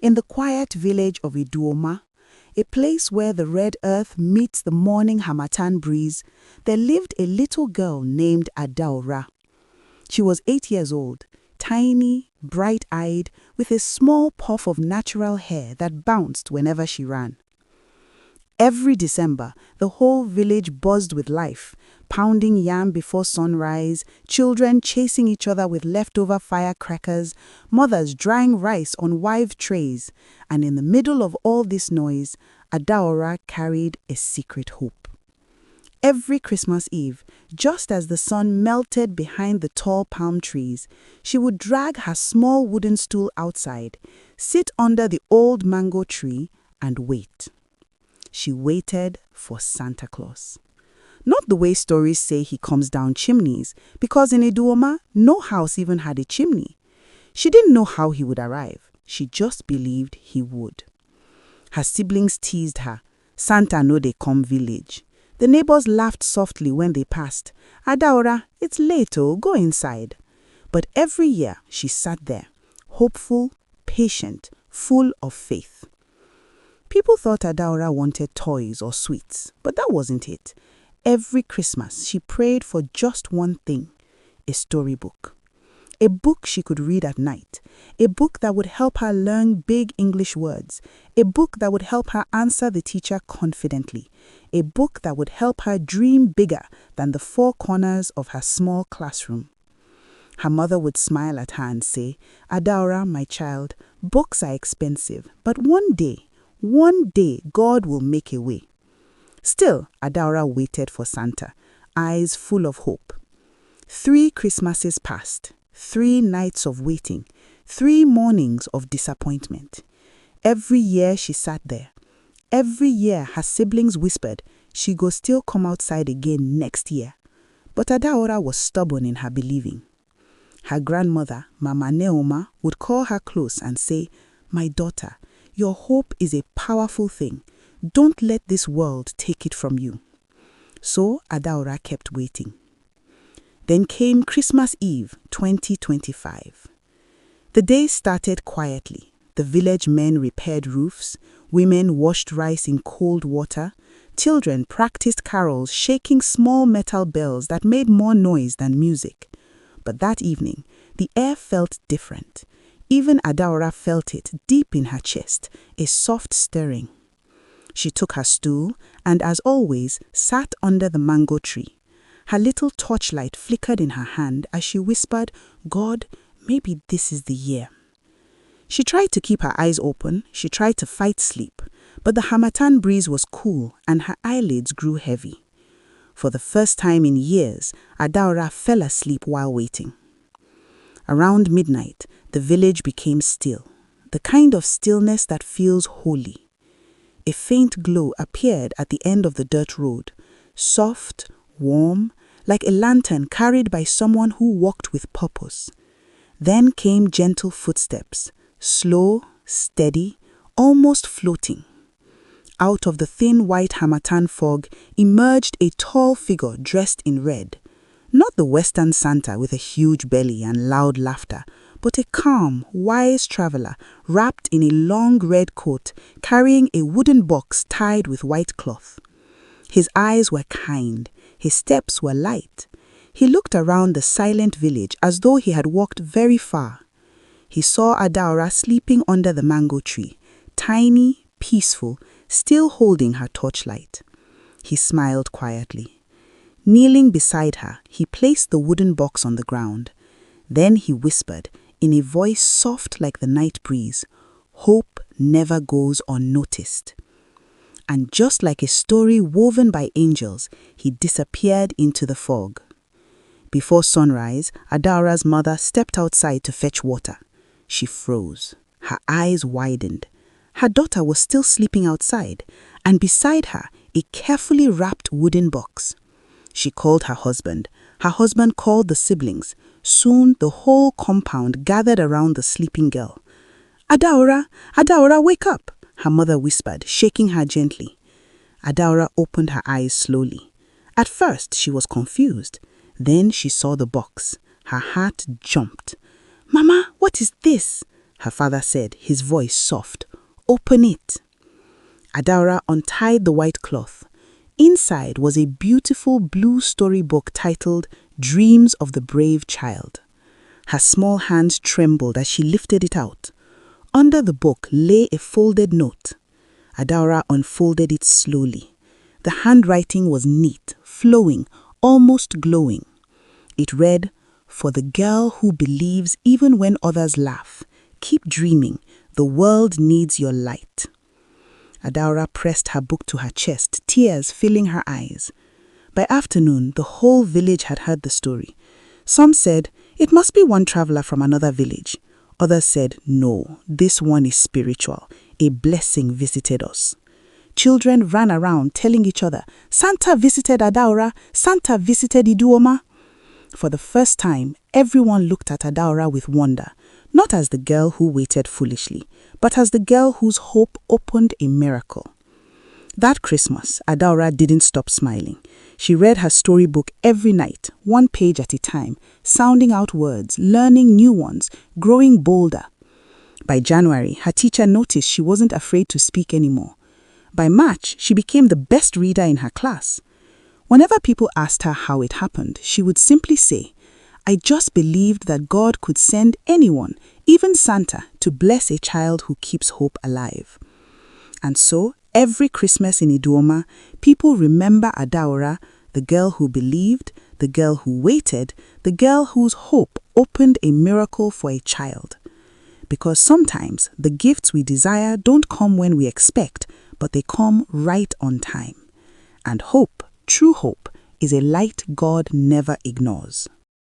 In the quiet village of Idu-Oma, a place where the red earth meets the morning harmattan breeze, there lived a little girl named Adaora. She was 8 years old, tiny, bright-eyed, with a small puff of natural hair that bounced whenever she ran. Every December, the whole village buzzed with life, pounding yam before sunrise, children chasing each other with leftover firecrackers, mothers drying rice on wave trays, and in the middle of all this noise, Adaora carried a secret hope. Every Christmas Eve, just as the sun melted behind the tall palm trees, she would drag her small wooden stool outside, sit under the old mango tree, and wait. She waited for Santa Claus. Not the way stories say he comes down chimneys, because in Idu-Oma, no house even had a chimney. She didn't know how he would arrive. She just believed he would. Her siblings teased her. Santa no dey come village. The neighbors laughed softly when they passed. Adaora, it's late, oh, go inside. But every year she sat there, hopeful, patient, full of faith. People thought Adaora wanted toys or sweets, but that wasn't it. Every Christmas, she prayed for just one thing, a storybook. A book she could read at night, a book that would help her learn big English words, a book that would help her answer the teacher confidently, a book that would help her dream bigger than the four corners of her small classroom. Her mother would smile at her and say, Adaora, my child, books are expensive, but one day, God will make a way. Still, Adaora waited for Santa, eyes full of hope. 3 Christmases passed, 3 nights of waiting, 3 mornings of disappointment. Every year she sat there. Every year her siblings whispered she go still come outside again next year. But Adaora was stubborn in her believing. Her grandmother, Mama Neoma, would call her close and say, My daughter, your hope is a powerful thing. Don't let this world take it from you. So Adaora kept waiting. Then came Christmas Eve 2025. The day started quietly. The village men repaired roofs, women washed rice in cold water, children practiced carols shaking small metal bells that made more noise than music. But that evening, the air felt different. Even Adaora felt it deep in her chest, a soft stirring. She took her stool and, as always, sat under the mango tree. Her little torchlight flickered in her hand as she whispered, God, maybe this is the year. She tried to keep her eyes open, she tried to fight sleep, but the harmattan breeze was cool and her eyelids grew heavy. For the first time in years, Adaora fell asleep while waiting. Around midnight, the village became still, the kind of stillness that feels holy. A faint glow appeared at the end of the dirt road, soft, warm, like a lantern carried by someone who walked with purpose. Then came gentle footsteps, slow, steady, almost floating. Out of the thin white harmattan fog emerged a tall figure dressed in red. Not the Western Santa with a huge belly and loud laughter, but a calm, wise traveler wrapped in a long red coat, carrying a wooden box tied with white cloth. His eyes were kind, his steps were light. He looked around the silent village as though he had walked very far. He saw Adaora sleeping under the mango tree, tiny, peaceful, still holding her torchlight. He smiled quietly. Kneeling beside her, he placed the wooden box on the ground. Then he whispered, in a voice soft like the night breeze, Hope never goes unnoticed. And just like a story woven by angels, he disappeared into the fog. Before sunrise, Adaora's mother stepped outside to fetch water. She froze. Her eyes widened. Her daughter was still sleeping outside, and beside her, a carefully wrapped wooden box. She called her husband. Her husband called the siblings. Soon the whole compound gathered around the sleeping girl. Adaora, Adaora, wake up, her mother whispered, shaking her gently. Adaora opened her eyes slowly. At first she was confused. Then she saw the box. Her heart jumped. Mama, what is this? her father said, his voice soft. "Open it." Adaora untied the white cloth. Inside was a beautiful blue storybook titled Dreams of the Brave Child. Her small hands trembled as she lifted it out. Under the book lay a folded note. Adaora unfolded it slowly. The handwriting was neat, flowing, almost glowing. It read, "For the girl who believes even when others laugh, keep dreaming, the world needs your light." Adaora pressed her book to her chest, tears filling her eyes. By afternoon, the whole village had heard the story. Some said, "It must be one traveler from another village." Others said, "No, this one is spiritual. A blessing visited us." Children ran around telling each other, "Santa visited Adaora, Santa visited Idu-Oma." For the first time, everyone looked at Adaora with wonder, not as the girl who waited foolishly, but as the girl whose hope opened a miracle. That Christmas, Adaora didn't stop smiling. She read her storybook every night, one page at a time, sounding out words, learning new ones, growing bolder. By January, her teacher noticed she wasn't afraid to speak anymore. By March, she became the best reader in her class. Whenever people asked her how it happened, she would simply say, "I just believed that God could send anyone, even Santa, to bless a child who keeps hope alive." And so, every Christmas in Idu-Oma, people remember Adaora, the girl who believed, the girl who waited, the girl whose hope opened a miracle for a child. Because sometimes the gifts we desire don't come when we expect, but they come right on time. And hope, true hope, is a light God never ignores.